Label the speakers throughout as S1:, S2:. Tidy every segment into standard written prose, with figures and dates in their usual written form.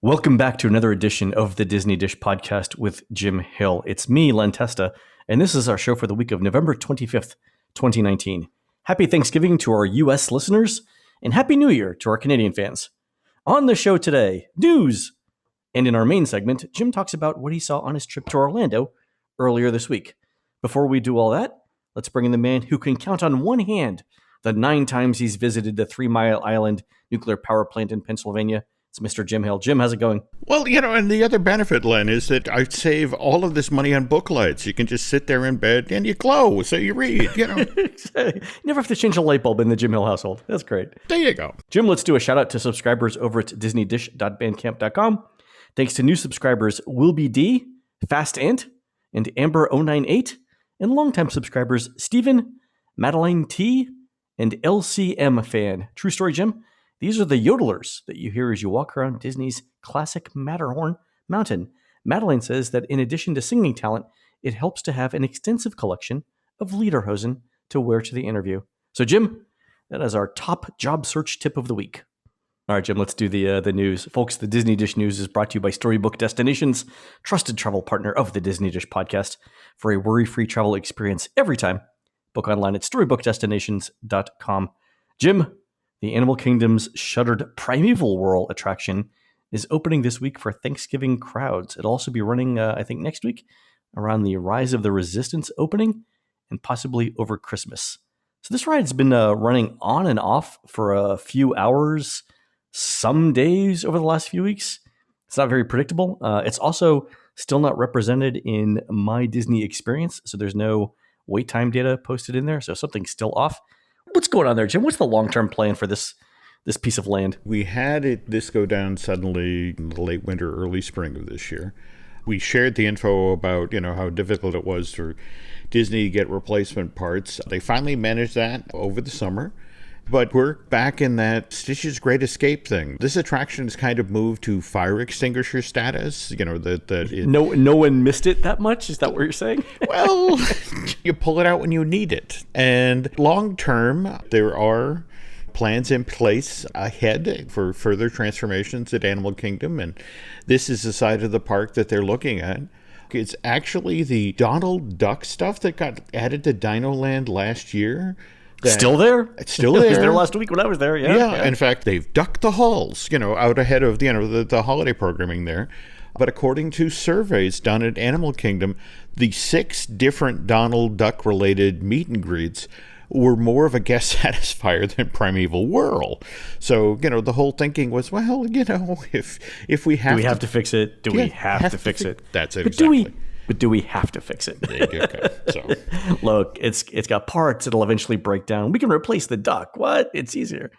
S1: Welcome back to another edition of the Disney Dish Podcast with Jim Hill. It's me, Len Testa, and this is our show for the week of November 25th, 2019. Happy Thanksgiving to our U.S. listeners, and Happy New Year to our Canadian fans. On the show today, news! And in our main segment, Jim talks about what he saw on his trip to Orlando earlier this week. Before we do all that, let's bring in the man who can count on one hand the 9 times he's visited the 3 Mile Island nuclear power plant in Pennsylvania. It's Mr. Jim Hill. Jim, how's it going?
S2: Well, and the other benefit, Len, is that I save all of this money on book lights. You can just sit there in bed and you glow, so you read,
S1: You never have to change a light bulb in the Jim Hill household. That's great.
S2: There you go.
S1: Jim, let's do a shout out to subscribers over at disneydish.bandcamp.com. Thanks to new subscribers Wilby D, Fast Ant, and Amber098, and longtime subscribers Stephen, Madeline T, and LCM Fan. True story, Jim. These are the yodelers that you hear as you walk around Disney's classic Matterhorn mountain. Madeline says that in addition to singing talent, it helps to have an extensive collection of lederhosen to wear to the interview. So, Jim, that is our top job search tip of the week. All right, Jim, let's do the news. Folks, the Disney Dish News is brought to you by Storybook Destinations, trusted travel partner of the Disney Dish podcast. For a worry-free travel experience every time, book online at storybookdestinations.com. Jim, the Animal Kingdom's shuttered Primeval Whirl attraction is opening this week for Thanksgiving crowds. It'll also be running, I think, next week around the Rise of the Resistance opening and possibly over Christmas. So this ride's been running on and off for a few hours, some days over the last few weeks. It's not very predictable. It's also still not represented in My Disney Experience, so there's no wait time data posted in there, so something's still off. What's going on there, Jim? What's the long-term plan for this piece of land?
S2: We had this go down suddenly in the late winter, early spring of this year. We shared the info about, how difficult it was for Disney to get replacement parts. They finally managed that over the summer. But we're back in that Stitch's Great Escape thing. This attraction has kind of moved to fire extinguisher status.
S1: No one missed it that much? Is that what you're saying?
S2: Well, you pull it out when you need it. And long term, there are plans in place ahead for further transformations at Animal Kingdom. And this is the side of the park that they're looking at. It's actually the Donald Duck stuff that got added to Dino Land last year.
S1: Still there?
S2: It's still there.
S1: It was there last week when I was there. Yeah.
S2: In fact, they've ducked the halls, out ahead of the holiday programming there. But according to surveys done at Animal Kingdom, the 6 different Donald Duck related meet and greets were more of a guest satisfier than Primeval Whirl. So, the whole thinking was, well, if we have
S1: do we have to fix it? Do we have to fix it?
S2: That's it. Exactly.
S1: But do we have to fix it?
S2: Okay. So.
S1: Look, it's got parts. It'll eventually break down. We can replace the duck. What? It's easier.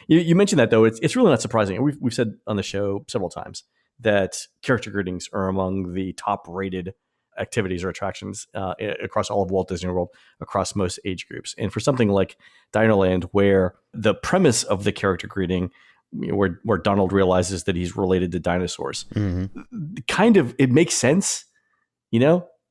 S1: You mentioned that, though. It's really not surprising. We've said on the show several times that character greetings are among the top-rated activities or attractions across all of Walt Disney World, across most age groups. And for something like Dino Land, where the premise of the character greeting, where Donald realizes that he's related to dinosaurs, kind of, it makes sense.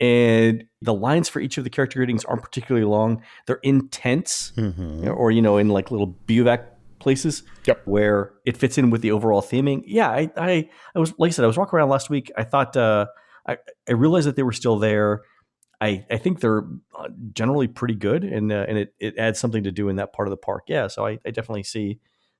S1: And the lines for each of the character greetings aren't particularly long. They're intense, or, in like little bivouac places where it fits in with the overall theming. Yeah, I was, like I said, I was walking around last week. I thought, I realized that they were still there. I think they're generally pretty good, and it adds something to do in that part of the park. Yeah, so I definitely see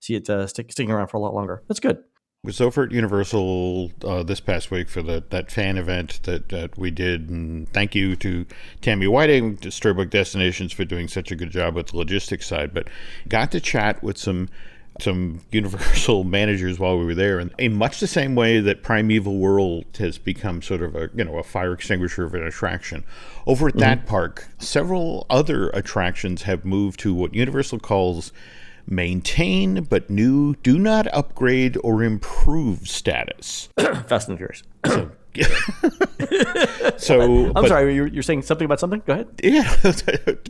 S1: it sticking around for a lot longer. That's good.
S2: Was over at Universal this past week for that fan event that we did, and thank you to Tammy Whiting, to Storybook Destinations, for doing such a good job with the logistics side. But got to chat with some Universal managers while we were there, and in much the same way that Primeval Whirl has become sort of a fire extinguisher of an attraction. Over at that park, several other attractions have moved to what Universal calls maintain but new, do not upgrade or improve status.
S1: Fast and Furious.
S2: I'm
S1: sorry, you're saying something about something? Go ahead.
S2: Yeah,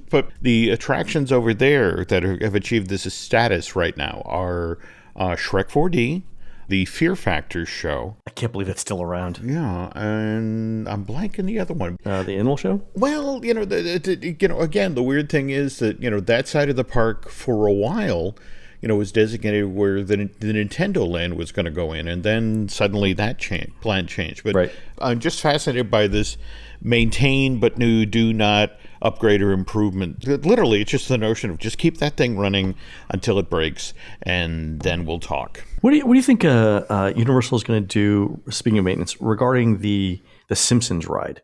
S2: but the attractions over there that have achieved this status right now are Shrek 4D, the Fear Factor show.
S1: I can't believe it's still around.
S2: Yeah, and I'm blanking the other one.
S1: The Animal Show?
S2: Well, again, the weird thing is that, that side of the park for a while was designated where the Nintendo land was going to go in, and then suddenly that plan changed. But
S1: right.
S2: I'm just fascinated by this maintain but do not upgrade or improvement. Literally, it's just the notion of just keep that thing running until it breaks, and then we'll talk.
S1: What do you think Universal is going to do, speaking of maintenance, regarding the Simpsons ride?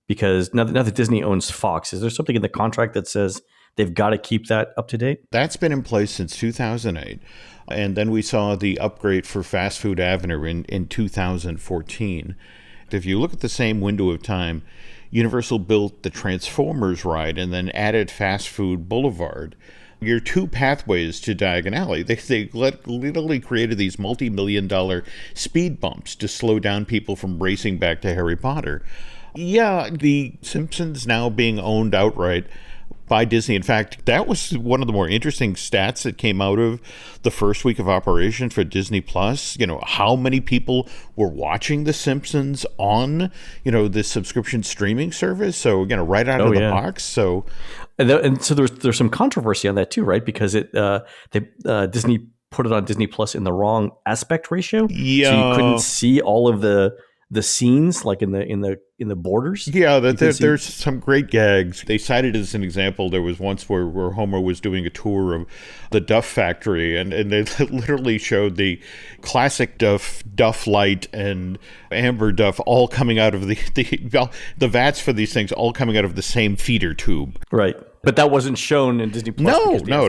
S1: Because now that Disney owns Fox, is there something in the contract that says they've got to keep that up to date?
S2: That's been in place since 2008. And then we saw the upgrade for Fast Food Avenue in 2014. If you look at the same window of time, Universal built the Transformers ride and then added Fast Food Boulevard. Your two pathways to Diagon Alley, they literally created these multi-million-dollar speed bumps to slow down people from racing back to Harry Potter. Yeah, the Simpsons now being owned outright by Disney. In fact, that was one of the more interesting stats that came out of the first week of operation for Disney Plus. How many people were watching The Simpsons on, this subscription streaming service. So, right out of the box. So,
S1: and so there's some controversy on that too, right? Because Disney put it on Disney Plus in the wrong aspect ratio.
S2: Yeah.
S1: So you couldn't see all of the scenes, like in the borders.
S2: Yeah, there's some great gags. They cited as an example, there was once where Homer was doing a tour of the Duff factory, and they literally showed the classic Duff Light and Amber Duff all coming out of the vats for these things all coming out of the same feeder tube.
S1: Right. But that wasn't shown in Disney Plus.
S2: No.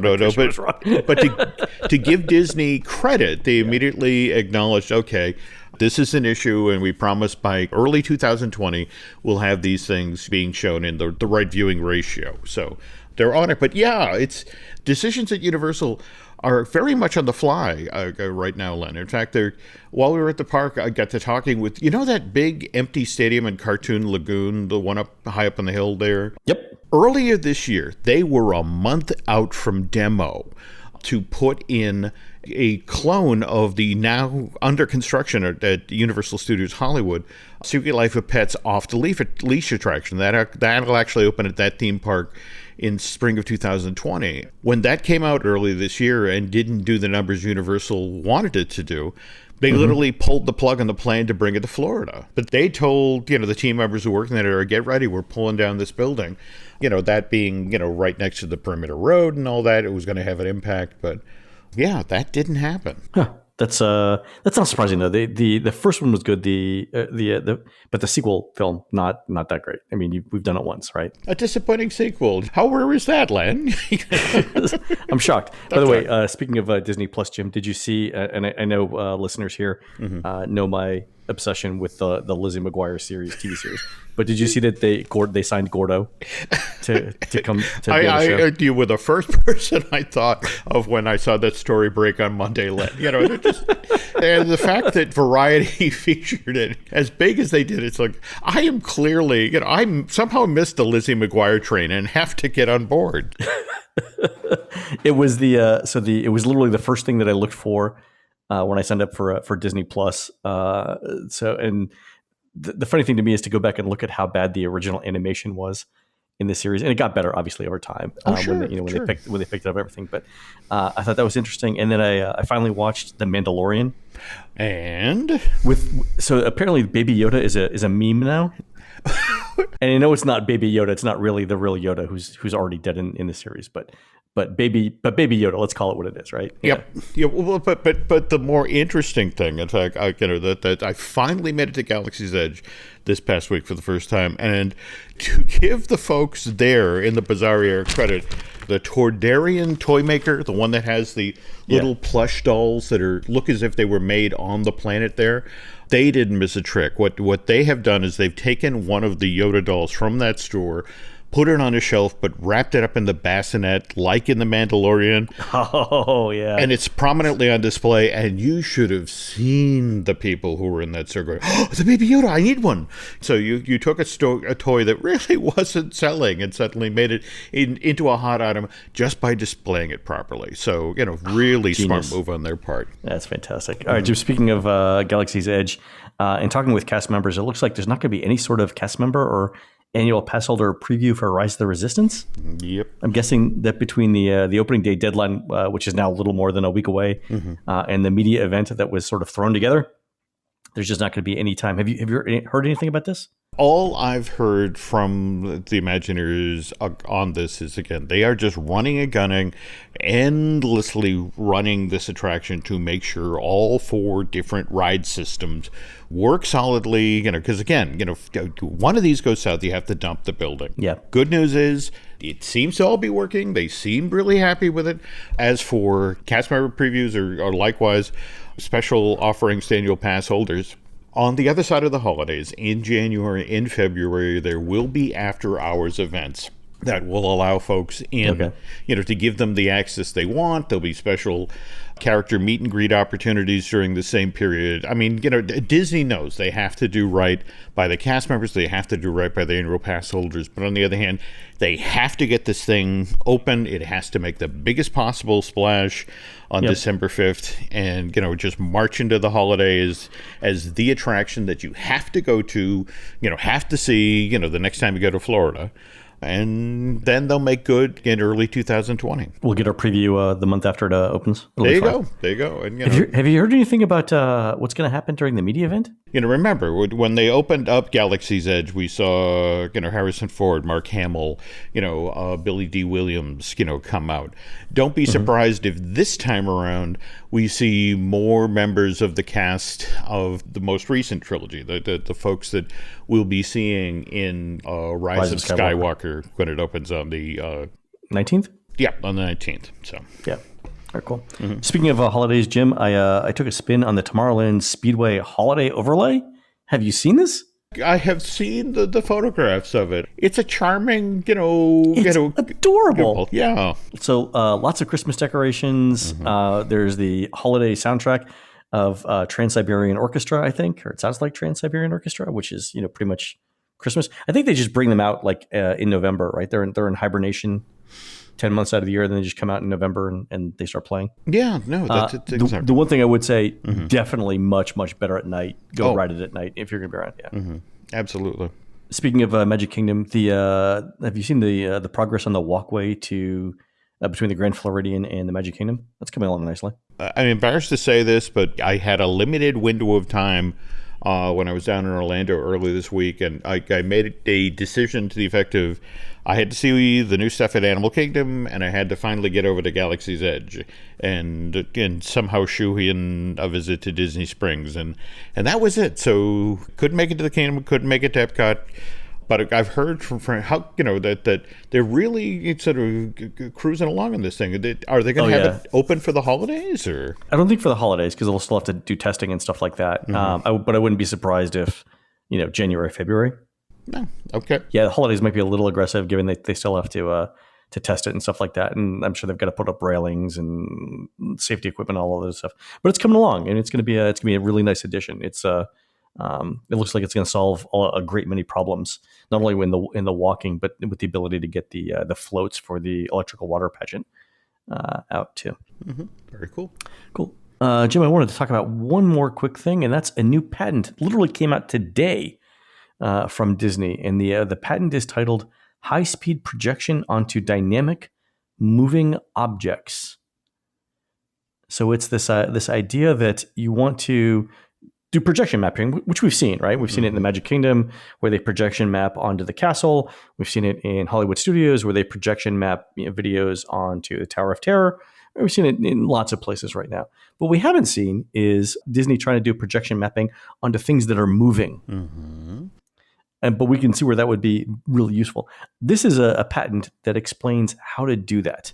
S2: But to give Disney credit, they immediately acknowledged, okay, this is an issue, and we promise by early 2020 we'll have these things being shown in the right viewing ratio. So they're on it. But yeah, it's decisions at Universal are very much on the fly right now, Len. In fact, while we were at the park, I got to talking with, that big empty stadium in Cartoon Lagoon, the one high up on the hill there?
S1: Yep.
S2: Earlier this year, they were a month out from demo to put in a clone of the now under construction at Universal Studios Hollywood Secret Life of Pets off the leash attraction. That'll actually open at that theme park in spring of 2020. When that came out early this year and didn't do the numbers Universal wanted it to do, they literally pulled the plug on the plan to bring it to Florida. But they told, the team members who worked in that area, get ready, we're pulling down this building. That being, right next to the perimeter road and all that, it was going to have an impact. But yeah, that didn't happen.
S1: Huh. That's not surprising though. The first one was good. But the sequel film not that great. I mean, we've done it once, right?
S2: A disappointing sequel. How rare is that, Len?
S1: I'm shocked. By the way, speaking of Disney Plus, Jim, did you see? And I know listeners here know my obsession with the Lizzie McGuire TV series. But did you see that they signed Gordo to come to
S2: you were the first person I thought of when I saw that story break on Monday, Len. And the fact that Variety featured it as big as they did, it's like, I am clearly, I'm somehow missed the Lizzie McGuire train and have to get on board.
S1: It was it was literally the first thing that I looked for when I signed up for Disney Plus. The funny thing to me is to go back and look at how bad the original animation was in the series, and it got better obviously over time when they picked up everything. But I thought that was interesting, and then I finally watched The Mandalorian,
S2: and
S1: so apparently Baby Yoda is a meme now. And I know it's not Baby Yoda; it's not really the real Yoda who's already dead in the series, but Baby Yoda, let's call it what it is, right?
S2: Yep. Yeah. Well, but the more interesting thing, in fact, that I finally made it to Galaxy's Edge this past week for the first time, and to give the folks there in the Bazaar area credit, the Tordarian toy maker, the one that has the little plush dolls that look as if they were made on the planet there, they didn't miss a trick. What they have done is they've taken one of the Yoda dolls from that store, put it on a shelf, but wrapped it up in the bassinet like in The Mandalorian.
S1: Oh, yeah.
S2: And it's prominently on display, and you should have seen the people who were in that store going, oh, the Baby Yoda, I need one. So you took a toy that really wasn't selling and suddenly made it into a hot item just by displaying it properly. So, really smart move on their part.
S1: That's fantastic. All right, Jim, speaking of Galaxy's Edge, and talking with cast members, it looks like there's not going to be any sort of cast member or annual pass holder preview for Rise of the Resistance.
S2: Yep.
S1: I'm guessing that between the opening day deadline, which is now a little more than a week away, and the media event that was sort of thrown together, there's just not going to be any time. Have you heard anything about this?
S2: All I've heard from the Imagineers on this is, again, they are just running and gunning, endlessly running this attraction to make sure all 4 different ride systems work solidly, because again, one of these goes south, you have to dump the building.
S1: Yeah.
S2: Good news is it seems to all be working. They seem really happy with it. As for cast member previews or likewise special offerings to annual pass holders, on the other side of the holidays, in January, in February, there will be after-hours events that will allow folks in, to give them the access they want. There'll be special character meet and greet opportunities during the same period. I mean, Disney knows they have to do right by the cast members. They have to do right by the annual pass holders. But on the other hand, they have to get this thing open. It has to make the biggest possible splash on December 5th and, just march into the holidays as the attraction that you have to go to, have to see, the next time you go to Florida. And then they'll make good in early 2020.
S1: We'll get our preview the month after it opens.
S2: There you go. And,
S1: have you heard anything about what's going to happen during the media event?
S2: Remember, when they opened up Galaxy's Edge, we saw, Harrison Ford, Mark Hamill, Billy D. Williams, come out. Don't be surprised if this time around we see more members of the cast of the most recent trilogy, the folks that we'll be seeing in Rise of Skywalker when it opens on the
S1: 19th?
S2: Yeah, on the 19th. So
S1: yeah. All right, cool. Speaking of holidays, Jim, I took a spin on the Tomorrowland Speedway holiday overlay. Have you seen this?
S2: I have seen the photographs of it. It's a charming,
S1: it's adorable.
S2: Yeah.
S1: So lots of Christmas decorations. There's the holiday soundtrack of Trans-Siberian Orchestra, I think, or it sounds like Trans-Siberian Orchestra, which is pretty much Christmas. I think they just bring them out like in November, right? They're in hibernation 10 months out of the year, then they just come out in November and they start playing.
S2: Yeah, no, that's exactly.
S1: The one thing I would say, definitely much, much better at night. Go ride it at night if you're going to be around. Yeah,
S2: absolutely. Speaking
S1: of Magic Kingdom, have you seen the progress on the walkway to between the Grand Floridian and the Magic Kingdom? That's coming along nicely.
S2: I'm embarrassed to say this, but I had a limited window of time when I was down in Orlando early this week, and I made a decision to the effect of I had to see the new stuff at Animal Kingdom, and I had to finally get over to Galaxy's Edge and somehow shoe in a visit to Disney Springs, and that was it. So couldn't make it to the Kingdom, couldn't make it to Epcot. But I've heard from how that they're really sort of cruising along on this thing. Are they going to have it open for the holidays, or? I
S1: don't think for the holidays because they'll still have to do testing and stuff like that. But I wouldn't be surprised if January, February.
S2: No, okay.
S1: Yeah, the holidays might be a little aggressive given that they still have to test it and stuff like that, and I'm sure they've got to put up railings and safety equipment, all of this stuff. But it's coming along, and it's going to be a really nice addition. It's it looks like it's going to solve a great many problems, not only in the walking, but with the ability to get the floats for the electrical water pageant out too.
S2: Very cool.
S1: Cool. Jim, I wanted to talk about one more quick thing, and that's a new patent. Literally came out today from Disney, and the patent is titled "High-Speed Projection onto Dynamic Moving Objects." So it's this idea that you want to do projection mapping, which we've seen, right? We've seen it in the Magic Kingdom where they projection map onto the castle. We've seen it in Hollywood Studios where they projection map videos onto the Tower of Terror. We've seen it in lots of places right now. What we haven't seen is Disney trying to do projection mapping onto things that are moving. But we can see where that would be really useful. This is a patent that explains how to do that.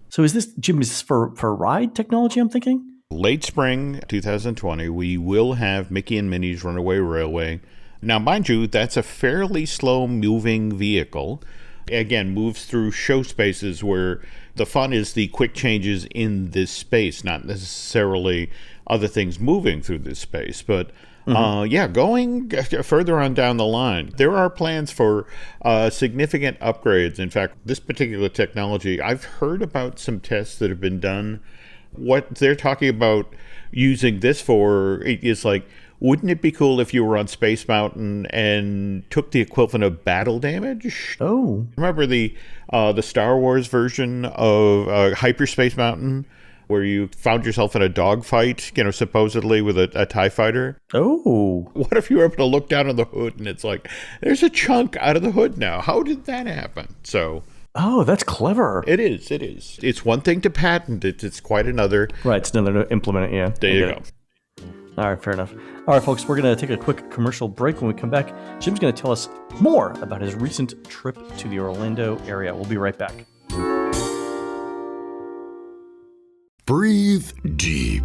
S1: So is this, Jim, is this for ride technology, I'm thinking?
S2: Late spring 2020, we will have Mickey and Minnie's Runaway Railway. Now, mind you, that's a fairly slow-moving vehicle. Again, moves through show spaces where the fun is the quick changes in this space, not necessarily other things moving through this space. But going further on down the line, there are plans for significant upgrades. In fact, this particular technology, I've heard about some tests that have been done. What they're talking about using this for is like wouldn't it be cool if you were on Space Mountain and took the equivalent of battle damage?
S1: Oh.
S2: Remember the Star Wars version of Hyperspace Mountain, where you found yourself in a dogfight, supposedly with a TIE fighter?
S1: Oh.
S2: What if you were able to look down on the hood and it's like, there's a chunk out of the hood now? How did that happen? So...
S1: Oh, that's clever.
S2: It is. It's one thing to patent it. It's quite another.
S1: Right, it's another to implement it, yeah.
S2: There you go.
S1: All right, fair enough. All right, folks, we're going to take a quick commercial break. When we come back, Jim's going to tell us more about his recent trip to the Orlando area. We'll be right back.
S3: Breathe deep.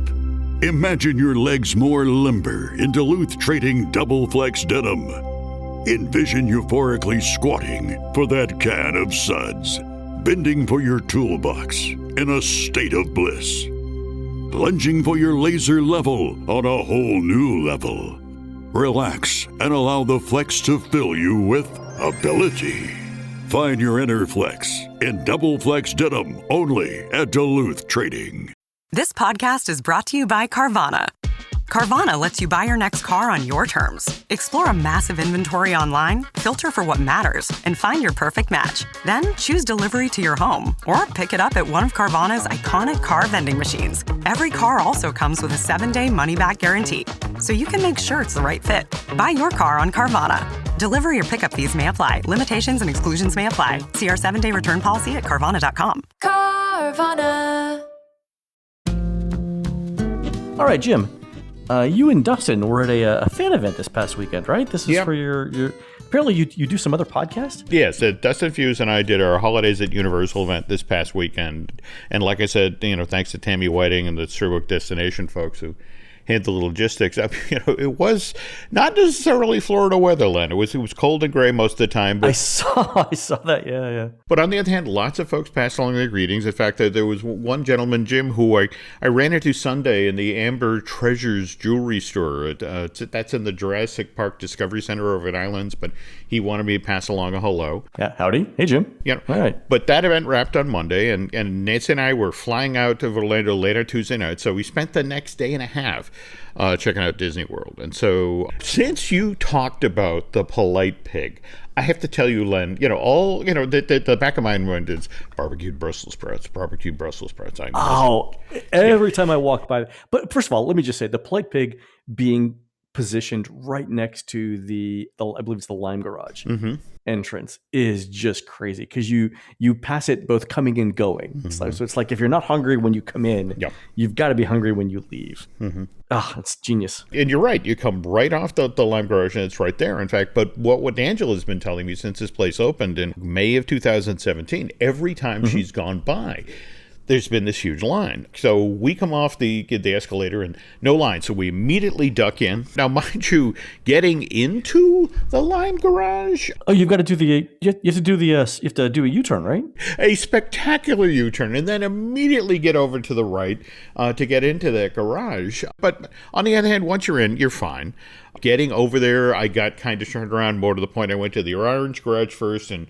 S3: Imagine your legs more limber in Duluth Trading Double Flex Denim. Envision euphorically squatting for that can of suds, bending for your toolbox in a state of bliss, lunging for your laser level on a whole new level. Relax and allow the flex to fill you with ability. Find your inner flex in Double Flex Denim only at Duluth Trading.
S4: This podcast is brought to you by Carvana. Carvana lets you buy your next car on your terms. Explore a massive inventory online, filter for what matters, and find your perfect match. Then choose delivery to your home or pick it up at one of Carvana's iconic car vending machines. Every car also comes with a 7-day money-back guarantee, so you can make sure it's the right fit. Buy your car on Carvana. Delivery or pickup fees may apply. Limitations and exclusions may apply. See our 7-day return policy at Carvana.com.
S5: Carvana.
S1: All right, Jim. You and Dustin were at a fan event this past weekend, right? This is for your apparently you do some other podcast?
S2: Yes, Dustin Fuse and I did our Holidays at Universal event this past weekend. And like I said, thanks to Tammy Whiting and the Storybook Destination folks who handled the logistics. It was not necessarily Florida weather, Len. It was cold and gray most of the time. But,
S1: I saw that, yeah.
S2: But on the other hand, lots of folks passed along their greetings. In fact, there was one gentleman, Jim, who I ran into Sunday in the Amber Treasures jewelry store. That's in the Jurassic Park Discovery Center over at Islands, but he wanted me to pass along a hello.
S1: Yeah, howdy. Hey, Jim.
S2: Yeah.
S1: All right.
S2: But that event wrapped on Monday, and Nancy and I were flying out of Orlando later Tuesday night, so we spent the next day and a half checking out Disney World. And so since you talked about the polite pig, I have to tell you, Len, the back of my mind is barbecued Brussels sprouts.
S1: Every time I walk by. But first of all, let me just say, the polite pig being positioned right next to the I believe it's the Lime Garage entrance is just crazy because you pass it both coming and going. So it's like if you're not hungry when you come in, you've got to be hungry when you leave. It's genius.
S2: And you're right. You come right off the Lime Garage and it's right there. In fact, but what Angela's been telling me since this place opened in May of 2017, every time she's gone by, there's been this huge line. So we come off the escalator and no line. So we immediately duck in. Now, mind you, getting into the Lime Garage.
S1: Oh, you've got to do you have to do a U-turn, right?
S2: A spectacular U-turn, and then immediately get over to the right to get into that garage. But on the other hand, once you're in, you're fine. Getting over there, I got kind of turned around more to the point I went to the Orange Garage first, and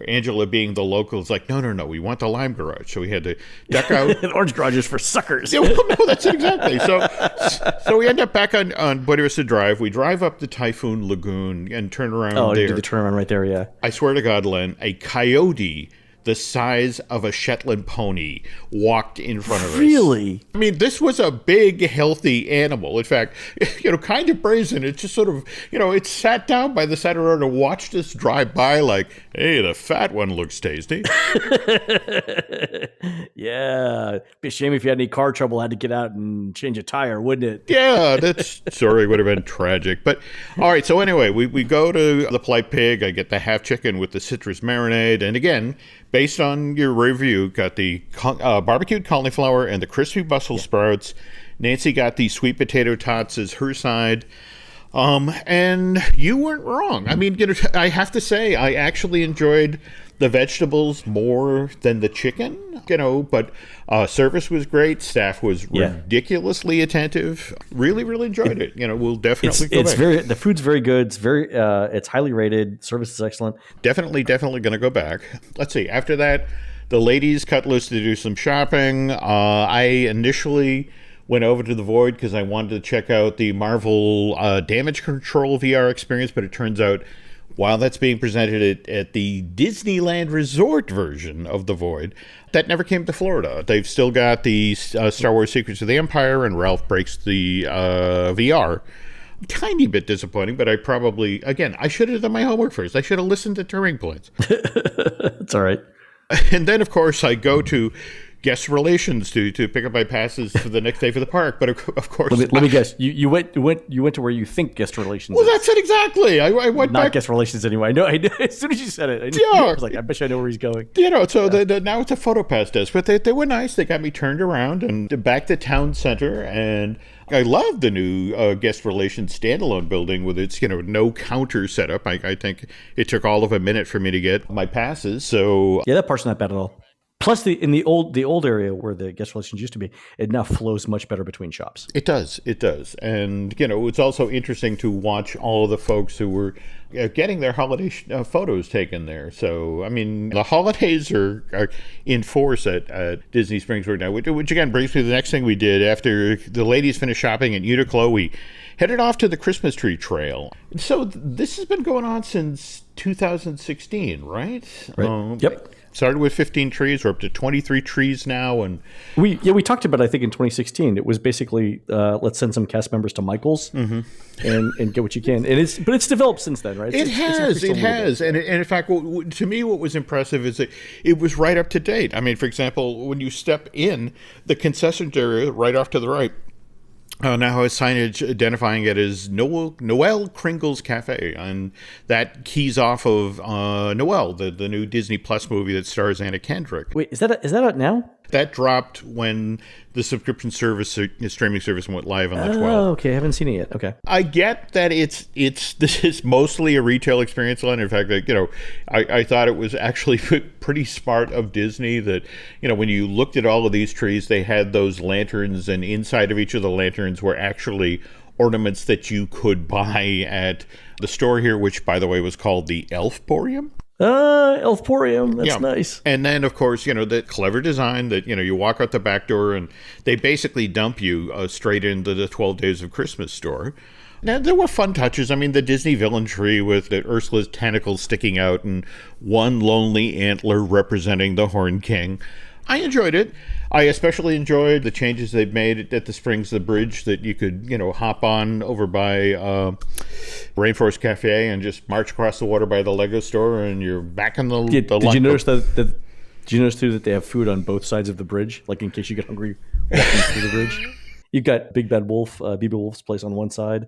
S2: Angela, being the local, is like, no, we want the Lime Garage. So we had to duck out.
S1: The Orange Garage is for suckers.
S2: Yeah, well, no, that's it exactly. So we end up back on Buena Vista Drive. We drive up to Typhoon Lagoon and turn around there.
S1: Oh, you did the turnaround right there, yeah.
S2: I swear to God, Len, a coyote the size of a Shetland pony walked in front of us.
S1: Really?
S2: I mean, this was a big, healthy animal. In fact, kind of brazen. It just sort of, it sat down by the side of the road and watched us drive by like, hey, the fat one looks tasty.
S1: Yeah. Be a shame if you had any car trouble, had to get out and change a tire, wouldn't it?
S2: Yeah, that story would have been tragic. But all right, so anyway, we go to the Polite Pig. I get the half chicken with the citrus marinade. And again, based on your review, got the barbecued cauliflower and the crispy Brussels sprouts. Nancy got the sweet potato tots as her side. And you weren't wrong. I mean, I have to say, I actually enjoyed the vegetables more than the chicken, but service was great. Staff was ridiculously attentive. Really, really enjoyed it. We'll definitely go back.
S1: The food's very good. It's highly rated. Service is excellent.
S2: Definitely going to go back. Let's see. After that, the ladies cut loose to do some shopping. I initially went over to the Void because I wanted to check out the Marvel Damage Control VR experience, but it turns out while that's being presented at the Disneyland Resort version of the Void, that never came to Florida. They've still got the Star Wars Secrets of the Empire and Ralph Breaks the VR. Tiny bit disappointing, but I should have done my homework first. I should have listened to Turing Points.
S1: It's all right.
S2: And then, of course, I go to guest relations to pick up my passes for the next day for the park. But of course,
S1: let me guess. You went to where you think guest relations.
S2: Well,
S1: is.
S2: that's it exactly. I went
S1: not
S2: back.
S1: guest relations anyway. I know. As soon as you said it, I was like, I bet you I know where he's going.
S2: So now it's a PhotoPass desk, but they were nice. They got me turned around and back to town center, and I love the new guest relations standalone building with its no counter setup. I think it took all of a minute for me to get my passes. So
S1: yeah, that part's not bad at all. Plus, in the old area where the guest relations used to be, it now flows much better between shops.
S2: It does, and it's also interesting to watch all of the folks who were getting their holiday photos taken there. So, I mean, the holidays are in force at Disney Springs right now, which again brings me to the next thing we did after the ladies finished shopping at Uniqlo. We headed off to the Christmas tree trail. So this has been going on since 2016, right?
S1: Yep.
S2: Started with 15 trees. We're up to 23 trees now, and
S1: we talked about it, I think in 2016. It was basically let's send some cast members to Michael's and get what you can. But it's developed since then, right?
S2: It has, and in fact, to me, what was impressive is that it was right up to date. I mean, for example, when you step in the concession area right off to the right. Now has signage identifying it as Noel Kringle's Cafe, and that keys off of Noel, the new Disney Plus movie that stars Anna Kendrick.
S1: Wait, is that out now?
S2: That dropped when the subscription service, streaming service, went live on the 12th.
S1: Oh, okay, I haven't seen it yet. Okay,
S2: I get that this is mostly a retail experience, Len. In fact, I thought it was actually pretty smart of Disney that when you looked at all of these trees, they had those lanterns, and inside of each of the lanterns were actually ornaments that you could buy at the store here, which, by the way, was called the Elfporium.
S1: Elfporium, that's nice.
S2: And then, of course, the clever design that, you walk out the back door and they basically dump you straight into the 12 Days of Christmas store. Now, there were fun touches. I mean, the Disney villain tree with the Ursula's tentacles sticking out and one lonely antler representing the Horn King. I enjoyed it. I especially enjoyed the changes they've made at the Springs, the bridge that you could, hop on over by Rainforest Cafe and just march across the water by the Lego store, and you're back in the
S1: Did you notice that? Did you notice too that they have food on both sides of the bridge, like in case you get hungry walking through the bridge? You've got Big Bad Wolf, BB Wolf's place on one side,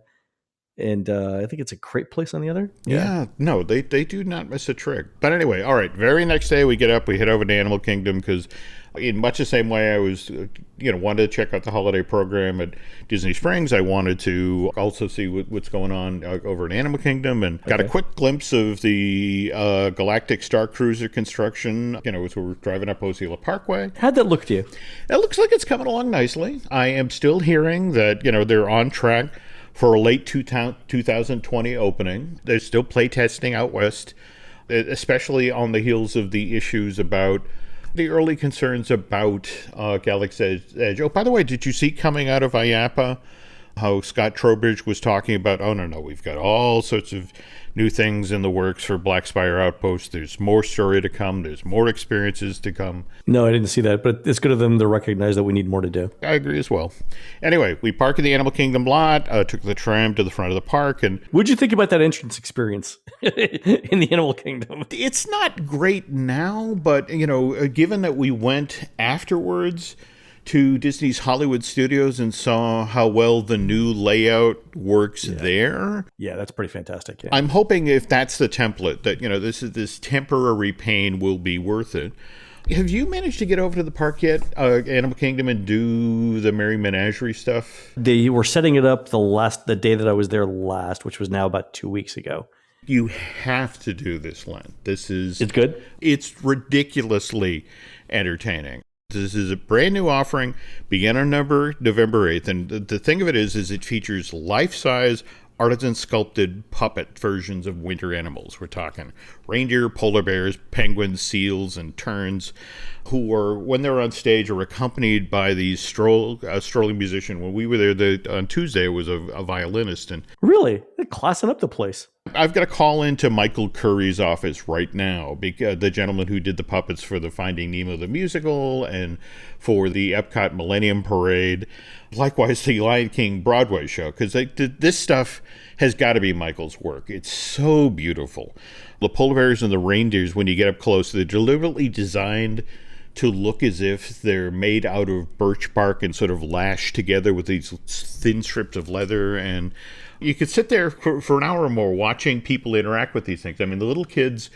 S1: and I think it's a crepe place on the other.
S2: Yeah, no, they do not miss a trick. But anyway, all right, very next day we get up, we head over to Animal Kingdom because in much the same way I was, wanted to check out the holiday program at Disney Springs, I wanted to also see what's going on over in Animal Kingdom, and got a quick glimpse of the Galactic Star Cruiser construction, as we're driving up Osceola Parkway.
S1: How'd that look to you?
S2: It looks like it's coming along nicely. I am still hearing that, they're on track for a late 2020 opening. There's still playtesting out west, especially on the heels of the issues about the early concerns about Galaxy's Edge. Oh, by the way, did you see coming out of IAPA how Scott Trowbridge was talking about, oh, no, we've got all sorts of new things in the works for Black Spire Outpost. There's more story to come. There's more experiences to come.
S1: No, I didn't see that, but it's good of them to recognize that we need more to do.
S2: I agree as well. Anyway, we parked in the Animal Kingdom lot, took the tram to the front of the park. And
S1: what'd you think about that entrance experience in the Animal Kingdom?
S2: It's not great now, but, given that we went afterwards to Disney's Hollywood Studios and saw how well the new layout works there.
S1: Yeah, that's pretty fantastic. Yeah.
S2: I'm hoping if that's the template that, this temporary pain will be worth it. Have you managed to get over to the park yet, Animal Kingdom, and do the Merry Menagerie stuff?
S1: They were setting it up the day that I was there last, which was now about 2 weeks ago.
S2: You have to do this, Len. It's
S1: good?
S2: It's ridiculously entertaining. This is a brand new offering, began on November 8th. And the thing of it is it features life-size artisan sculpted puppet versions of winter animals. We're talking reindeer, polar bears, penguins, seals, and terns, who are, when they're on stage, are accompanied by these strolling musician. When we were there on Tuesday, it was a violinist. And
S1: Really? They're classing up the place.
S2: I've got to call into Michael Curry's office right now, because the gentleman who did the puppets for the Finding Nemo the musical and for the Epcot Millennium Parade, likewise the Lion King Broadway show, because this stuff has got to be Michael's work. It's so beautiful. The polar bears and the reindeers, when you get up close, they're deliberately designed to look as if they're made out of birch bark and sort of lashed together with these thin strips of leather. And you could sit there for an hour or more watching people interact with these things. I mean, the little kids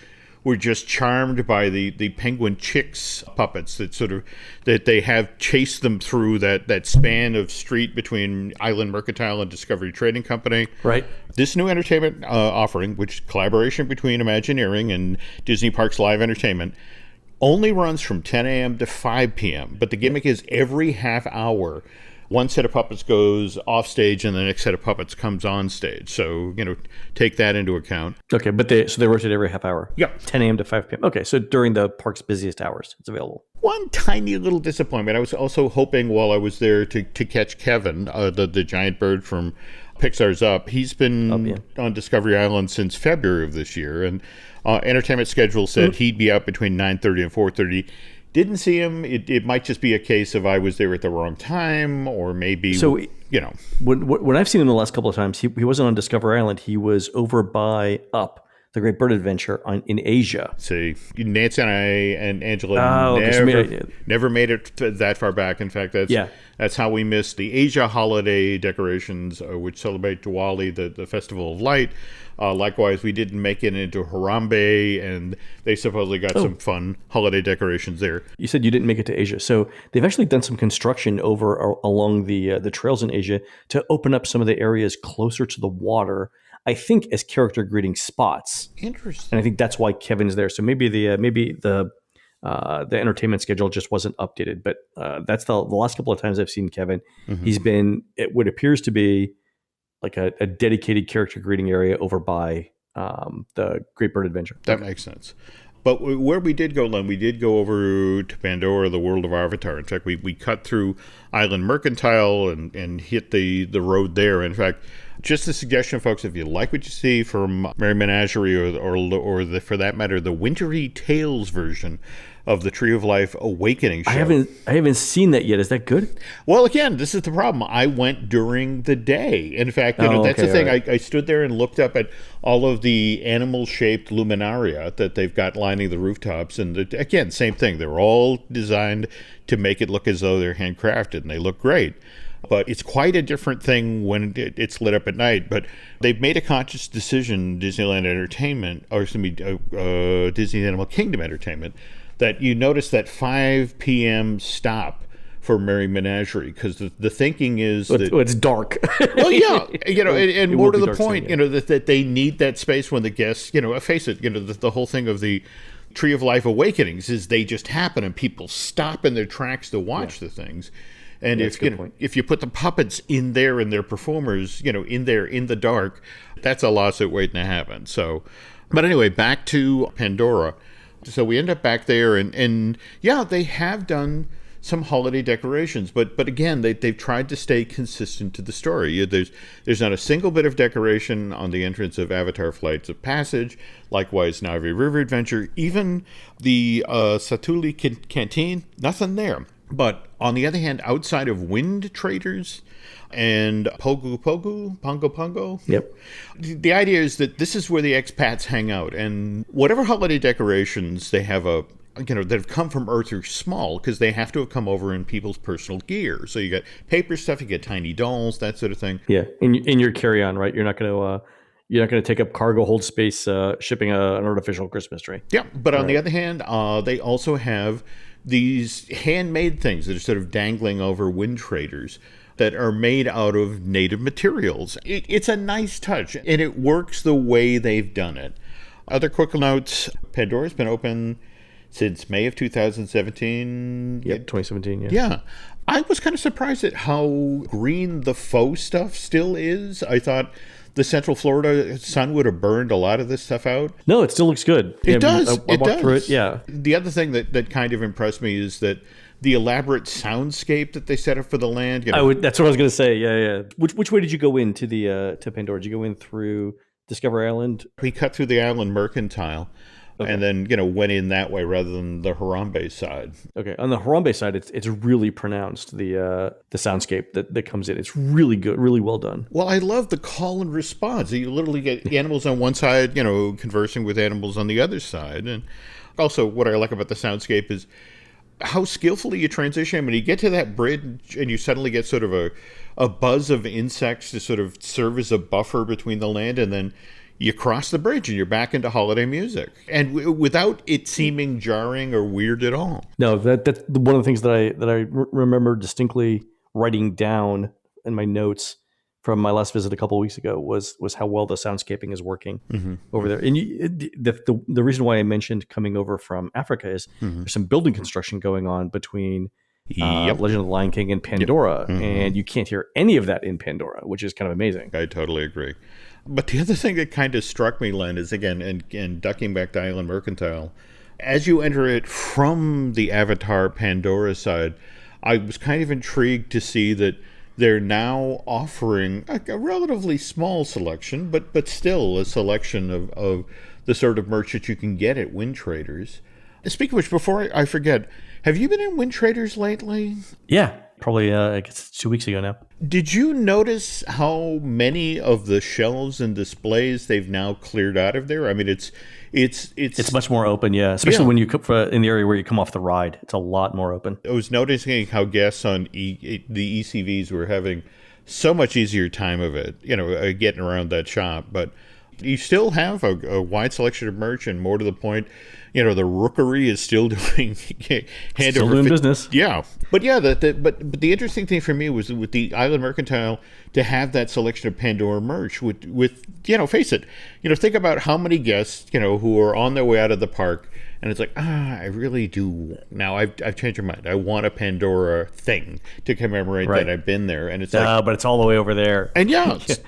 S2: were just charmed by the penguin chicks puppets that they have chased them through that span of street between Island Mercantile and Discovery Trading Company.
S1: Right.
S2: This new entertainment offering, which collaboration between Imagineering and Disney Parks Live Entertainment, only runs from 10 a.m. to 5 p.m. But the gimmick is every half hour, one set of puppets goes off stage and the next set of puppets comes on stage. So, take that into account.
S1: Okay, but they rotate every half hour.
S2: Yep.
S1: 10 a.m. to 5 p.m. Okay, so during the park's busiest hours, it's available.
S2: One tiny little disappointment. I was also hoping while I was there to catch Kevin, the giant bird from Pixar's Up. He's been on Discovery Island since February of this year, and entertainment schedule said he'd be out between 9:30 and 4:30. Didn't see him. It might just be a case of I was there at the wrong time, or maybe,
S1: When I've seen him the last couple of times, he wasn't on Discovery Island. He was over by Up, the Great Bird Adventure in Asia.
S2: See, Nancy and I and Angela never made it that far back. In fact, that's how we missed the Asia holiday decorations, which celebrate Diwali, the Festival of Light. Likewise, we didn't make it into Harambe, and they supposedly got some fun holiday decorations there.
S1: You said you didn't make it to Asia. So they've actually done some construction along the trails in Asia to open up some of the areas closer to the water, I think, as character greeting spots.
S2: Interesting.
S1: And I think that's why Kevin's there. So maybe the entertainment schedule just wasn't updated. But that's the last couple of times I've seen Kevin. Mm-hmm. He's been at what appears to be like a dedicated character greeting area over by the Great Bird Adventure.
S2: That makes sense. But where we did go, Len, we did go over to Pandora, the world of Avatar. In fact, we cut through Island Mercantile and hit the road there. In fact, just a suggestion, folks, if you like what you see from Merry Menagerie or for that matter, the Wintry Tales version of the Tree of Life Awakening show.
S1: I haven't seen that yet. Is that good?
S2: Well, again, this is the problem. I went during the day. In fact, that's the thing. Right. I stood there and looked up at all of the animal-shaped luminaria that they've got lining the rooftops. And again, same thing. They're all designed to make it look as though they're handcrafted, and they look great. But it's quite a different thing when it's lit up at night. But they've made a conscious decision, Disneyland Entertainment, or Disney Animal Kingdom Entertainment, that you notice that 5 p.m. stop for Merry Menagerie, because the thinking is that
S1: it's dark.
S2: Well, yeah, and more to the point, that they need that space when the guests, face it, the whole thing of the Tree of Life Awakenings is they just happen and people stop in their tracks to watch the things. And if you put the puppets in there and their performers, in there in the dark, that's a lawsuit waiting to happen. So, but anyway, back to Pandora. So we end up back there, and they have done some holiday decorations, but again, they've tried to stay consistent to the story. There's not a single bit of decoration on the entrance of Avatar Flights of Passage, likewise Navi River Adventure, even the Satuli Canteen, nothing there. But on the other hand, outside of Wind Traders and Pongo.
S1: Yep.
S2: The idea is that this is where the expats hang out, and whatever holiday decorations they have that have come from Earth are small because they have to have come over in people's personal gear. So you got paper stuff, you get tiny dolls, that sort of thing.
S1: Yeah, in your carry-on, right? You're not going to take up cargo hold space shipping an artificial Christmas tree.
S2: Yeah, but on the other hand, they also have these handmade things that are sort of dangling over Wind Traders that are made out of native materials. It's a nice touch, and it works the way they've done it. Other quick notes, Pandora's been open since May of 2017.
S1: Yep, 2017, yeah.
S2: Yeah. I was kind of surprised at how green the faux stuff still is. I thought the Central Florida sun would have burned a lot of this stuff out.
S1: No, it still looks good.
S2: It does.
S1: I walked through it. Yeah.
S2: The other thing that kind of impressed me is that the elaborate soundscape that they set up for the land.
S1: That's what I was going to say. Yeah. Which way did you go into the to Pandora? Did you go in through Discover Island?
S2: We cut through the Island Mercantile. Okay. And then, went in that way rather than the Harambe side.
S1: Okay. On the Harambe side, it's really pronounced, the soundscape that comes in. It's really good, really well done.
S2: Well, I love the call and response. You literally get animals on one side, conversing with animals on the other side. And also what I like about the soundscape is how skillfully you transition. I mean, you get to that bridge and you suddenly get sort of a buzz of insects to sort of serve as a buffer between the land, and then you cross the bridge and you're back into holiday music, and without it seeming jarring or weird at all.
S1: No, that's one of the things that I remember distinctly writing down in my notes from my last visit a couple of weeks ago was how well the soundscaping is working over there. And the reason why I mentioned coming over from Africa is there's some building construction going on between Legend of the Lion King and Pandora, and you can't hear any of that in Pandora, which is kind of amazing.
S2: I totally agree. But the other thing that kind of struck me, Len, is again, and ducking back to Island Mercantile, as you enter it from the Avatar Pandora side, I was kind of intrigued to see that they're now offering a relatively small selection, but still a selection of the sort of merch that you can get at Wind Traders. Speaking of which, before I forget, have you been in Wind Traders lately?
S1: Yeah, probably I guess 2 weeks ago now.
S2: Did you notice how many of the shelves and displays they've now cleared out of there? I mean, it's
S1: much more open, yeah. Especially when you come in the area where you come off the ride, it's a lot more open.
S2: I was noticing how guests on the ECVs were having so much easier time of it, getting around that shop. But you still have a wide selection of merch, and more to the point, the Rookery is still doing
S1: business.
S2: Yeah, but but the interesting thing for me was with the Island Mercantile to have that selection of Pandora merch. With face it, think about how many guests who are on their way out of the park, and it's like, I really do now. I've changed my mind. I want a Pandora thing to commemorate that I've been there, and it's
S1: but it's all the way over there,
S2: and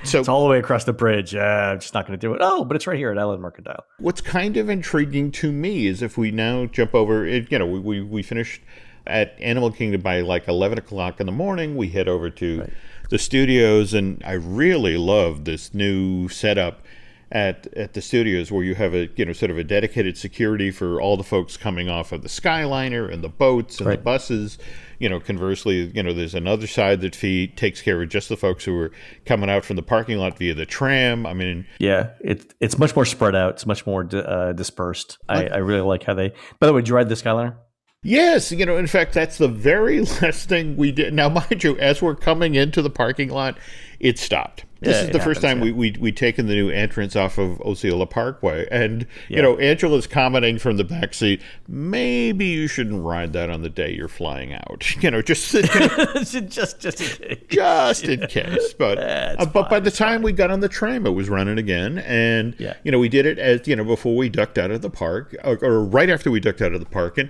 S2: so
S1: it's all the way across the bridge. I'm just not going to do it. Oh, but it's right here at Island Mercantile.
S2: What's kind of intriguing to me is if we now jump over, we finished at Animal Kingdom by like 11 o'clock in the morning. We head over to the studios, and I really love this new setup at the studios where you have a sort of a dedicated security for all the folks coming off of the Skyliner and the boats and the buses. Conversely, there's another side that takes care of just the folks who are coming out from the parking lot via the tram. I mean,
S1: it's much more spread out. It's much more dispersed. I really like how they. By the way, did you ride the Skyliner?
S2: Yes, in fact, that's the very last thing we did. Now, mind you, as we're coming into the parking lot, it stopped. This is the first time we'd taken the new entrance off of Osceola Parkway. And, Angela's commenting from the back seat, maybe you shouldn't ride that on the day you're flying out. Just in case. Just in case. But by the time we got on the tram, it was running again. And, we did it as, before we ducked out of the park, or right after we ducked out of the park. And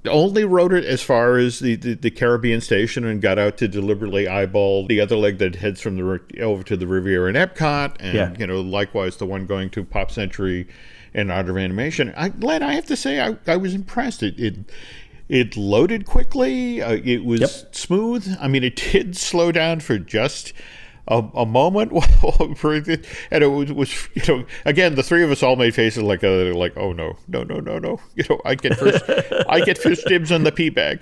S2: only rode it as far as the Caribbean station and got out to deliberately eyeball the other leg that heads from over to the Riviera and Epcot, and likewise the one going to Pop Century and Art of Animation. Len, I have to say I was impressed. It loaded quickly. It was smooth. I mean, it did slow down for just a moment, and it was again, the three of us all made faces like oh no, I get first dibs on the pee bag.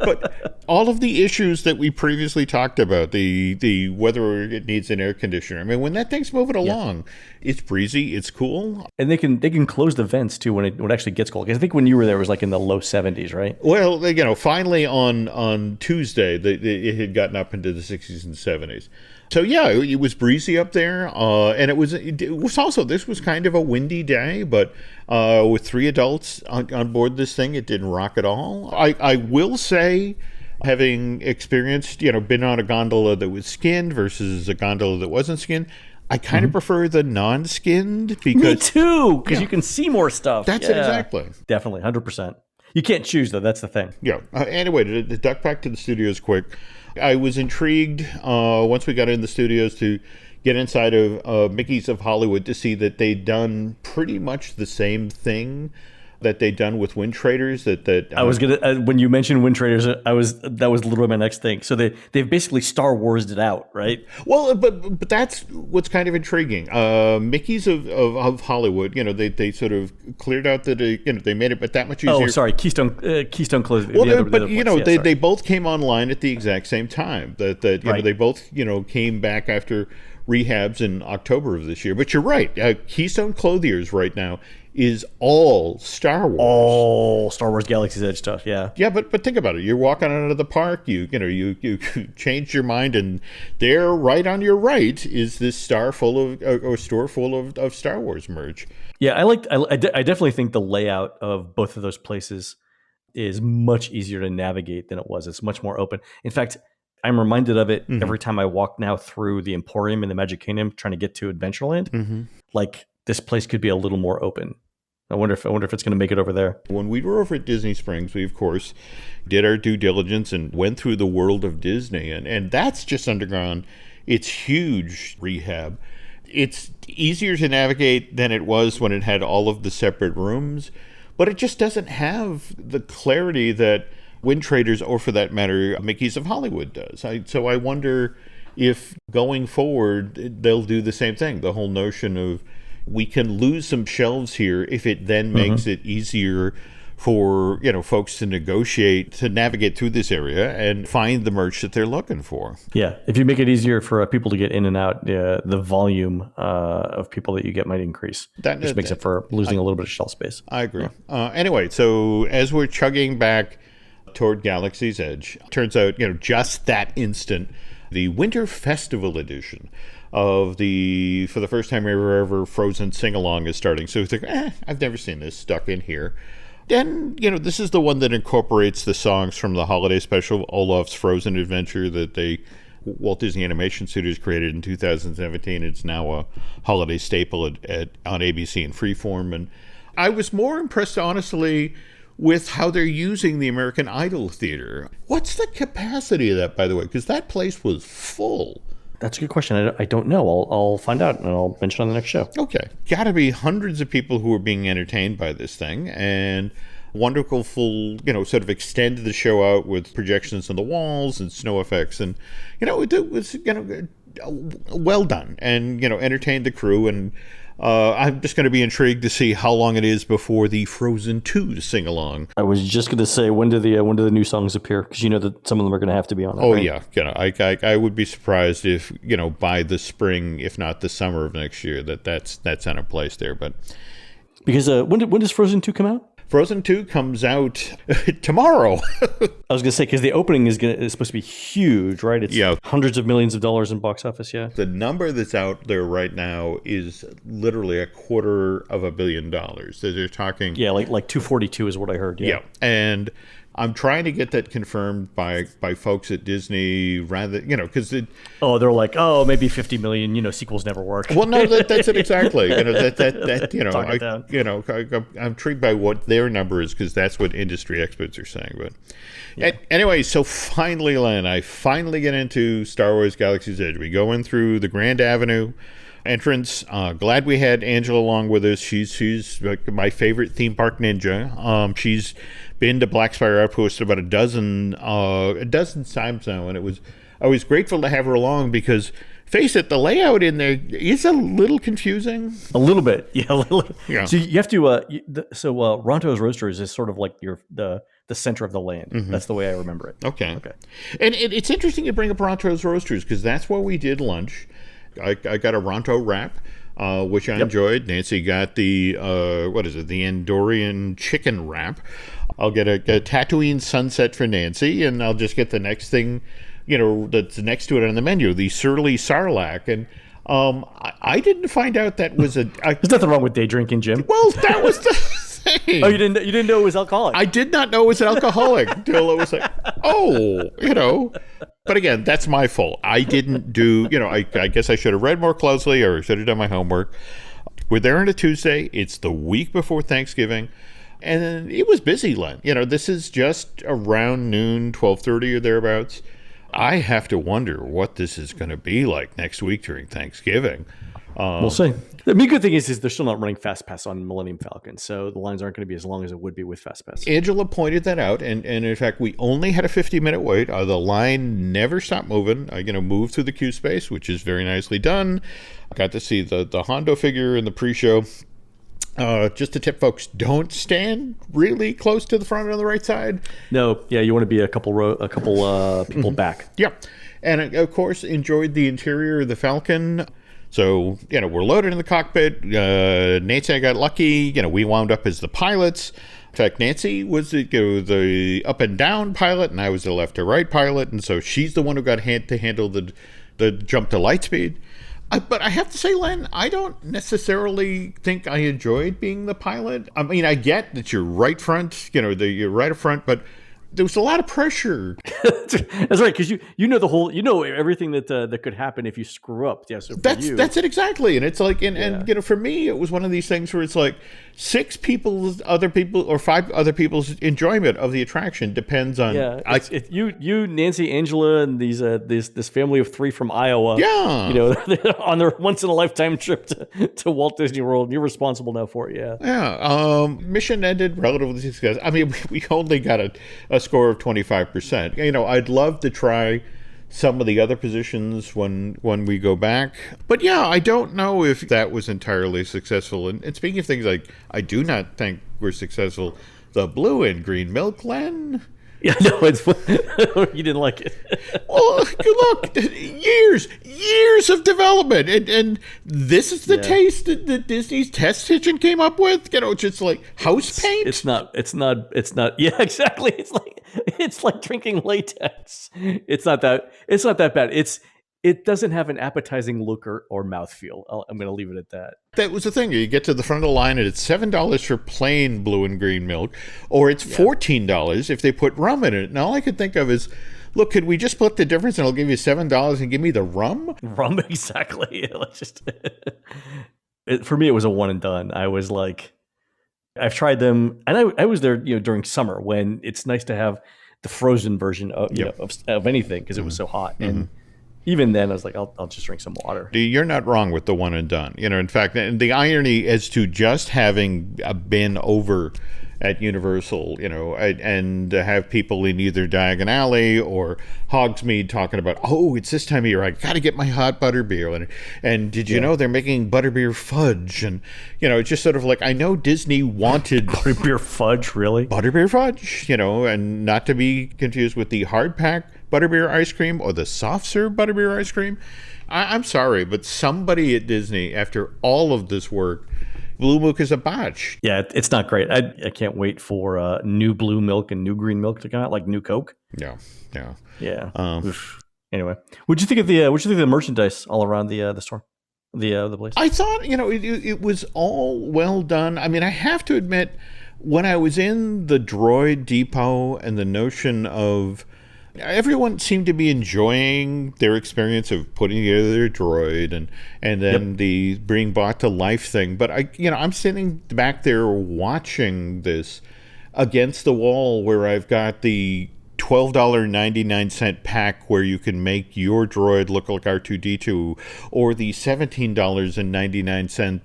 S2: But all of the issues that we previously talked about, the whether it needs an air conditioner. I mean, when that thing's moving along, it's breezy, it's cool,
S1: and they can close the vents too when it actually gets cold. Because I think when you were there, it was like in the low 70s, right?
S2: Well, finally on Tuesday, it had gotten up into the 60s and 70s. So it was breezy up there, and it was also, this was kind of a windy day, but with three adults on board this thing, it didn't rock at all. I will say, having experienced, been on a gondola that was skinned versus a gondola that wasn't skinned, I kind of prefer the non-skinned because
S1: me too, because you can see more stuff.
S2: That's it, exactly.
S1: Definitely, 100%. You can't choose though. That's the thing.
S2: Yeah. Anyway, to duck back to the studios quick. I was intrigued once we got in the studios to get inside of Mickey's of Hollywood to see that they'd done pretty much the same thing that they'd done with Wind Traders.
S1: I was gonna when you mentioned Wind Traders, that was literally my next thing. So they've basically Star Wars'd it out, right?
S2: Well, but that's what's kind of intriguing. Mickey's of Hollywood, they sort of cleared out that they made it, but that much easier.
S1: Oh, sorry, Keystone closed.
S2: Well, they both came online at the exact same time. That
S1: Right.
S2: they both came back after rehabs in October of this year. But you're right. Keystone Clothiers right now is all Star Wars.
S1: All Star Wars Galaxy's Edge stuff, yeah.
S2: Yeah, but think about it. You're walking out of the park. You change your mind, and there, right on your right, is this store full of Star Wars merch.
S1: Yeah, I definitely think the layout of both of those places is much easier to navigate than it was. It's much more open. In fact, I'm reminded of it every time I walk now through the Emporium in the Magic Kingdom, trying to get to Adventureland. Like, this place could be a little more open. I wonder if it's going to make it over there.
S2: When we were over at Disney Springs, we of course did our due diligence and went through the World of Disney, and that's just undergone its huge rehab. It's easier to navigate than it was when it had all of the separate rooms, but it just doesn't have the clarity that Wind Traders, or for that matter, Mickey's of Hollywood does. So I wonder if going forward they'll do the same thing. The whole notion of we can lose some shelves here if it then makes it easier for folks to navigate through this area and find the merch that they're looking for.
S1: Yeah, if you make it easier for people to get in and out, the volume of people that you get might increase, which makes it for losing a little bit of shelf space.
S2: I agree. Anyway, so as we're chugging back toward Galaxy's Edge, turns out just that instant, the Winter Festival edition of for the first time ever Frozen sing-along is starting. So you think, I've never seen this, stuck in here. Then, this is the one that incorporates the songs from the holiday special, Olaf's Frozen Adventure, that Walt Disney Animation Studios created in 2017. It's now a holiday staple on ABC and Freeform. And I was more impressed, honestly, with how they're using the American Idol Theater. What's the capacity of that, by the way? Because that place was full.
S1: That's a good question. I don't know. I'll find out, and I'll mention on the next show.
S2: Okay. Got to be hundreds of people who are being entertained by this thing, and wonderful full, sort of extend the show out with projections on the walls and snow effects. And, it was, well done and, entertained the crew. And I'm just going to be intrigued to see how long it is before the Frozen 2 sing-along.
S1: I was just going to say, when do the new songs appear? Because that some of them are going to have to be on it.
S2: Oh,
S1: right?
S2: Yeah. I would be surprised if, by the spring, if not the summer of next year, that's on a place there. But
S1: because when does Frozen 2 come out?
S2: Frozen 2 comes out tomorrow.
S1: I was going to say, because the opening is supposed to be huge, right? It's hundreds of millions of dollars in box office, yeah.
S2: The number that's out there right now is literally $250 million. So they're talking...
S1: Yeah, like 242 is what I heard, yeah.
S2: And I'm trying to get that confirmed by folks at Disney, rather, because they're
S1: like, maybe 50 million. Sequels never work.
S2: Well, no, that's it exactly. I'm intrigued by what their number is, because that's what industry experts are saying. But anyway, so finally, Len, I finally get into Star Wars Galaxy's Edge. We go in through the Grand Avenue entrance. Glad we had Angela along with us. She's like my favorite theme park ninja. She's been to Black Spire Outpost about a dozen times now, and I was grateful to have her along because, face it, the layout in there is a little confusing.
S1: A little bit, yeah. A little.
S2: Yeah.
S1: So you have to. Ronto's Roasters is sort of like the center of the land. Mm-hmm. That's the way I remember it.
S2: Okay. And it's interesting you bring up Ronto's Roasters, because that's where we did lunch. I got a Ronto wrap, which I enjoyed. Nancy got the the Andorian chicken wrap. I'll get a Tatooine Sunset for Nancy, and I'll just get the next thing, that's next to it on the menu, the Surly Sarlacc. And I didn't find out that was a...
S1: There's nothing wrong with day drinking, Jim.
S2: Well, that was the thing.
S1: Oh, you didn't know it was alcoholic?
S2: I did not know it was alcoholic until it was like, But again, that's my fault. I didn't do, I guess I should have read more closely, or should have done my homework. We're there on a Tuesday. It's the week before Thanksgiving. And it was busy, Len. This is just around noon, 12:30 or thereabouts. I have to wonder what this is going to be like next week during Thanksgiving.
S1: We'll see. The good thing is they're still not running Fast Pass on Millennium Falcon, so the lines aren't going to be as long as it would be with Fast Pass.
S2: Angela pointed that out, and in fact, we only had a 50-minute wait. The line never stopped moving. Moved through the queue space, which is very nicely done. I got to see the Hondo figure in the pre-show. Just to tip folks, don't stand really close to the front on the right side.
S1: No, yeah, you want to be a couple people back.
S2: Yeah, and of course, enjoyed the interior of the Falcon. So, we're loaded in the cockpit. Nancy and I got lucky. We wound up as the pilots. In fact, Nancy was the up and down pilot, and I was the left to right pilot. And so she's the one who got to handle the jump to light speed. But I have to say, Len, I don't necessarily think I enjoyed being the pilot. I mean, I get that you're right front, you're right up front, but there was a lot of pressure.
S1: That's right, because you know everything that could happen if you screw up. Yeah, so
S2: that's it exactly, and it's like, and for me, it was one of these things where it's like 5 other people's enjoyment of the attraction depends on.
S1: Yeah, it's you, Nancy, Angela, and this family of 3 from Iowa.
S2: Yeah,
S1: on their once in a lifetime trip to Walt Disney World. You're responsible now for it. Yeah.
S2: Yeah. Mission ended relatively successful. I mean, we only got a score of 25%. I'd love to try some of the other positions when we go back. But yeah, I don't know if that was entirely successful. And speaking of things like I do not think we're successful, the blue and green milk, Len.
S1: Yeah, no, you didn't like it.
S2: Well, look, years of development, and this is the taste that Disney's test kitchen came up with. Just like house paint.
S1: It's not. Yeah, exactly. It's like drinking latex. It's not that bad. It doesn't have an appetizing look or mouthfeel. I'm going to leave it at that.
S2: That was the thing. You get to the front of the line, and it's $7 for plain blue and green milk, or it's $14 if they put rum in it. And all I could think of is, look, could we just split the difference, and I'll give you $7 and give me the rum?
S1: Rum, exactly. For me, it was a one and done. I was like, I've tried them, and I was there, during summer when it's nice to have the frozen version of of anything because it was so hot and. Even then, I was like, I'll just drink some water.
S2: You're not wrong with the one and done. In fact, the irony as to just having been over at Universal, and to have people in either Diagon Alley or Hogsmeade talking about, it's this time of year, I got to get my hot butterbeer. And did you know they're making butterbeer fudge? And, it's just sort of like, I know Disney wanted...
S1: Butterbeer fudge, really?
S2: Butterbeer fudge, and not to be confused with the hard pack butterbeer ice cream or the soft serve butterbeer ice cream. I'm sorry, but somebody at Disney, after all of this work, Blue Milk is a botch.
S1: Yeah, it's not great. I can't wait for new blue milk and new green milk to come out, like new Coke.
S2: Yeah.
S1: Anyway, what'd you think of the merchandise all around the store, the place?
S2: I thought it was all well done. I mean, I have to admit, when I was in the Droid Depot and the notion of everyone seemed to be enjoying their experience of putting together their droid and then the being brought to life thing. But I'm sitting back there watching this against the wall where I've got the $12.99 pack where you can make your droid look like R2-D2, or the $17.99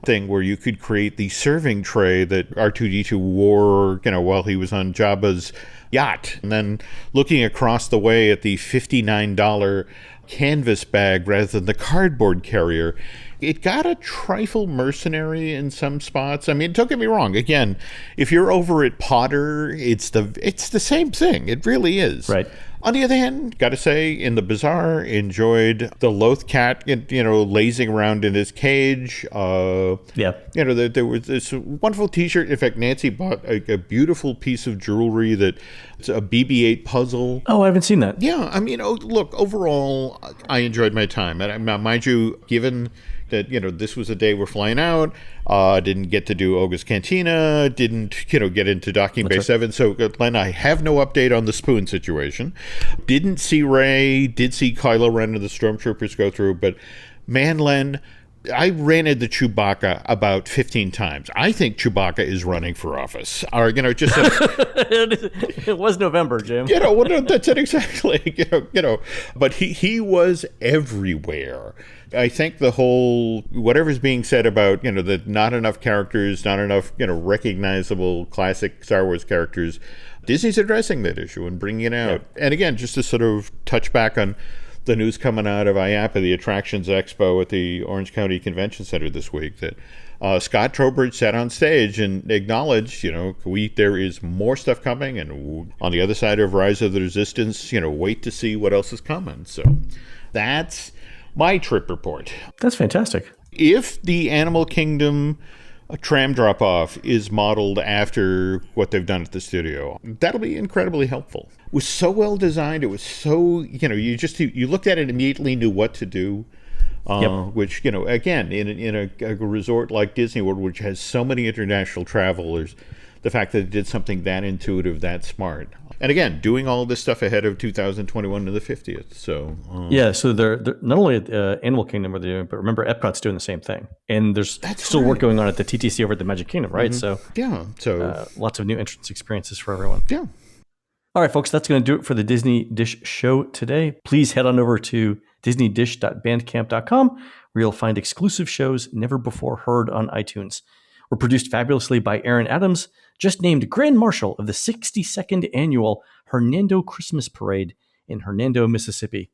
S2: thing where you could create the serving tray that R2-D2 wore, while he was on Jabba's yacht. And then looking across the way at the $59 canvas bag rather than the cardboard carrier, it got a trifle mercenary in some spots. I mean, don't get me wrong. Again, if you're over at Potter, it's the same thing. It really is.
S1: Right.
S2: On the other hand, got to say, in the bazaar, enjoyed the Loth cat, lazing around in his cage. There was this wonderful T-shirt. In fact, Nancy bought a beautiful piece of jewelry it's a BB-8 puzzle.
S1: Oh, I haven't seen that.
S2: Yeah, I mean, look, overall, I enjoyed my time. And mind you, given that, this was a day we're flying out, didn't get to do Oga's Cantina, didn't, get into Docking Bay 7. So, Len, I have no update on the spoon situation. Didn't see Rey, did see Kylo Ren and the Stormtroopers go through, but man, Len, I rented the Chewbacca about 15 times. I think Chewbacca is running for office. Or, just
S1: It was November, Jim.
S2: well, no, that's it exactly. But he was everywhere. I think the whole whatever's being said about the not enough characters, not enough recognizable classic Star Wars characters, Disney's addressing that issue and bringing it out. Yeah. And again, just to sort of touch back on the news coming out of IAPA, the Attractions Expo at the Orange County Convention Center this week, that Scott Trowbridge sat on stage and acknowledged, there is more stuff coming, and on the other side of Rise of the Resistance, wait to see what else is coming. So that's my trip report.
S1: That's fantastic.
S2: If the Animal Kingdom tram drop-off is modeled after what they've done at the studio, that'll be incredibly helpful. It was so well designed. It was so, you looked at it and immediately knew what to do. Which, again, in a resort like Disney World, which has so many international travelers, the fact that it did something that intuitive, that smart. And again, doing all this stuff ahead of 2021 to the 50th. So
S1: so they're not only at Animal Kingdom are they doing, but remember Epcot's doing the same thing. And there's still work going on at the TTC over at the Magic Kingdom, right?
S2: Mm-hmm. So
S1: lots of new entrance experiences for everyone.
S2: Yeah.
S1: All right, folks, that's going to do it for the Disney Dish show today. Please head on over to disneydish.bandcamp.com, where you'll find exclusive shows never before heard on iTunes. We're produced fabulously by Aaron Adams, just named Grand Marshal of the 62nd Annual Hernando Christmas Parade in Hernando, Mississippi.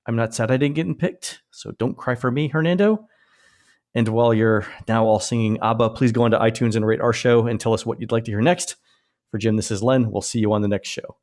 S1: I'm not sad I didn't get picked, so don't cry for me, Hernando. And while you're now all singing ABBA, please go onto iTunes and rate our show and tell us what you'd like to hear next. For Jim, this is Len. We'll see you on the next show.